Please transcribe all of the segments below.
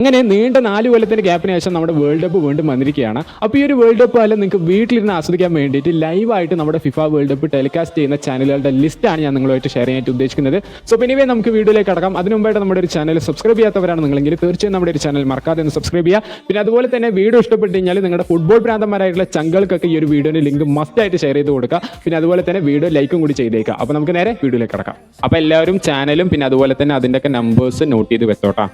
അങ്ങനെ നീണ്ട 4 കൊല്ലത്തിന്റെ ഗ്യാപ്പിന് ശേഷം നമ്മുടെ വേൾഡ് കപ്പ് വീണ്ടും വന്നിരിക്കുകയാണ്. അപ്പോൾ ഈ ഒരു വേൾഡ് കപ്പ് അല്ല നിങ്ങൾക്ക് വീട്ടിലിരുന്ന് ആസ്വദിക്കാൻ വേണ്ടിയിട്ട് ലൈവായിട്ട് നമ്മുടെ ഫിഫ വേൾഡ് കപ്പ് ടെലികാസ്റ്റ് ചെയ്യുന്ന ചാനലുകളുടെ ലിസ്റ്റാണ് ഞാൻ നിങ്ങളുമായിട്ട് ഷെയർ ചെയ്യാനായിട്ട് ഉദ്ദേശിക്കുന്നത്. സോ പിന്നെ നമുക്ക് വീഡിയോയിലേക്ക് കടക്കാം. അതിന് മുമ്പായിട്ട് നമ്മുടെ ഒരു ചാനൽ സബ്സ്ക്രൈബ് ചെയ്യാത്തവരാണ് നിങ്ങളെങ്കിൽ തീർച്ചയായും നമ്മുടെ ഒരു ചാനൽ മറക്കാതെ ഒന്ന് സബ്സ്ക്രൈബ് ചെയ്യുക. പിന്നെ അതുപോലെ തന്നെ വീഡിയോ ഇഷ്ടപ്പെട്ട് കഴിഞ്ഞാൽ നിങ്ങളുടെ ഫുട്ബോൾ ഭ്രാന്തന്മാരായിട്ടുള്ള ചങ്കൾക്കൊക്കെ ഈ ഒരു വീഡിയോയുടെ ലിങ്ക് മസ്റ്റ് ആയിട്ട് ഷെയർ ചെയ്ത് കൊടുക്കുക. പിന്നെ അതുപോലെ തന്നെ വീഡിയോ ലൈക്കും കൂടി ചെയ്തേക്കുക. അപ്പോൾ നമുക്ക് നേരെ വീഡിയോയിലേക്ക് കടക്കാം. അപ്പോൾ എല്ലാവരും ചാനലും പിന്നെ അതുപോലെ തന്നെ അതിൻ്റെയൊക്കെ നമ്പേഴ്സ് നോട്ട് ചെയ്ത് വെച്ചോട്ടാ.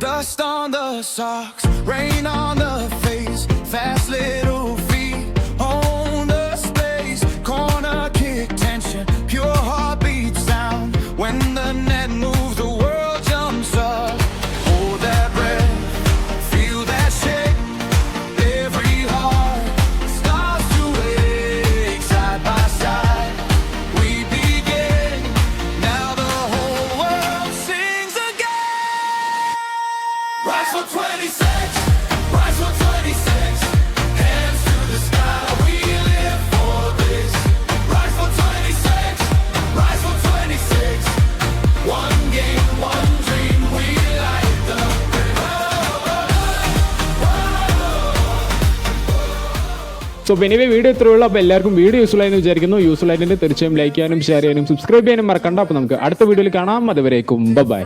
Dust on the socks, rain on the face, fast little feet on the space, corner kick tension, pure heartbeat sound. When the net moves, the world jumps up. Hold that breath, feel that shake. Every heart starts to ache. Side by side, we begin. Now the whole world sings again. Rise for 26, rise for 26, hands to the sky, we live for this. Rise for 26, rise for 26, one game, one dream, we light the so anyway video ഇത്രയുള്ളൂ. അപ്പോൾ എല്ലാവർക്കും video useful ആയെന്ന് വിചാരിക്കുന്നു. Useful ആയിട്ട് തീർച്ചയായും like ചെയ്യാനും share ചെയ്യാനും subscribe ചെയ്യാനും മറക്കണ്ട. അപ്പോൾ നമുക്ക് അടുത്ത വീഡിയോയിൽ കാണാം. അതുവരേക്കും ബൈ.